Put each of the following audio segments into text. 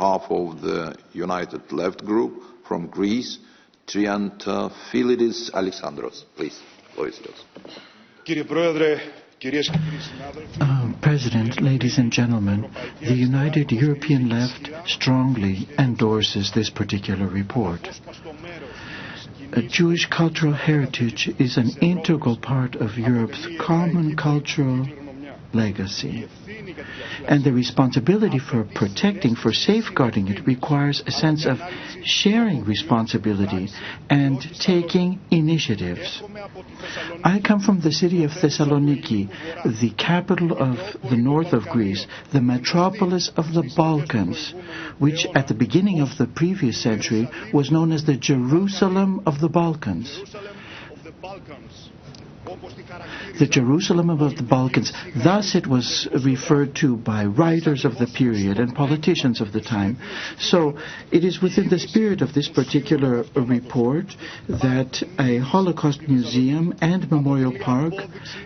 behalf of the United Left Group from Greece, Triantafyllidis Alexandros. Please, floor is yours. President, ladies and gentlemen, the United European Left strongly endorses this particular report. Jewish cultural heritage is an integral part of Europe's common cultural legacy. And the responsibility for protecting, for safeguarding it, requires a sense of sharing responsibility and taking initiatives. I come from the city of Thessaloniki, the capital of the north of Greece, the metropolis of the Balkans, which at the beginning of the previous century was known as the Jerusalem of the Balkans. The Jerusalem of the Balkans. Thus it was referred to by writers of the period and politicians of the time. So it is within the spirit of this particular report that a Holocaust museum and memorial park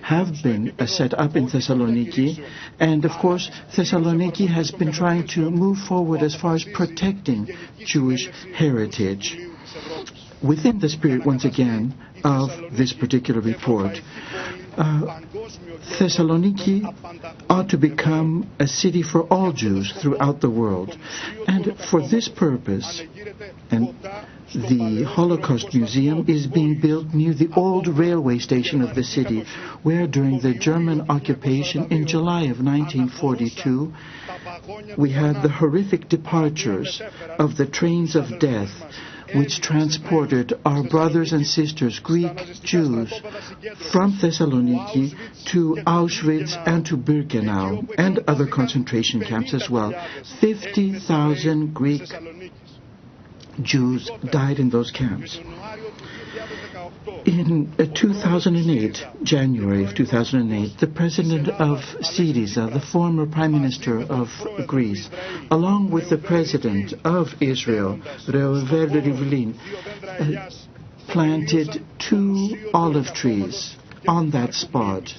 have been set up in Thessaloniki. And of course, Thessaloniki has been trying to move forward as far as protecting Jewish heritage. Within the spirit, once again, of this particular report, Thessaloniki ought to become a city for all Jews throughout the world. And for this purpose, and the Holocaust Museum is being built near the old railway station of the city, where during the German occupation in July of 1942, we had the horrific departures of the trains of death which transported our brothers and sisters, Greek Jews, from Thessaloniki to Auschwitz and to Birkenau and other concentration camps as well. 50,000 Greek Jews died in those camps. In 2008, January of 2008, the president of Syriza, the former prime minister of Greece, along with the president of Israel, Reuven Rivlin, planted 2 olive trees on that spot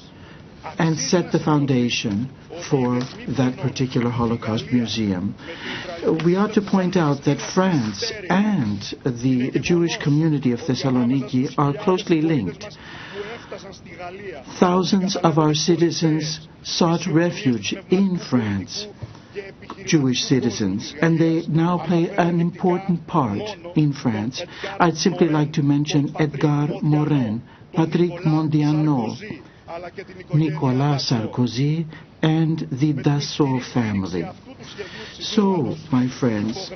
and set the foundation for that particular Holocaust museum. We ought to point out that France and the Jewish community of Thessaloniki are closely linked. Thousands of our citizens sought refuge in France, Jewish citizens, and they now play an important part in France. I'd simply like to mention Edgar Morin, Patrick Mondiano, Nicolas Sarkozy, and the Dassault family. So, my friends,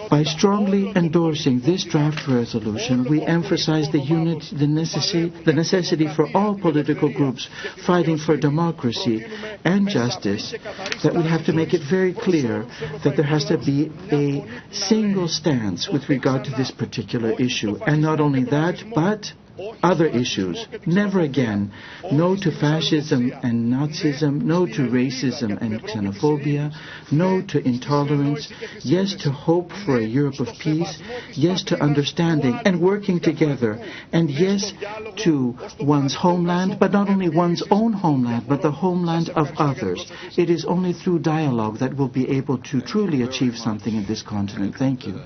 by strongly endorsing this draft resolution, we emphasize the necessity for all political groups fighting for democracy and justice, that we have to make it very clear that there has to be a single stance with regard to this particular issue. And not only that, but other issues. Never again. No to fascism and Nazism. No to racism and xenophobia. No to intolerance. Yes to hope for a Europe of peace. Yes to understanding and working together. And yes to one's homeland, but not only one's own homeland, but the homeland of others. It is only through dialogue that we'll be able to truly achieve something in this continent. Thank you.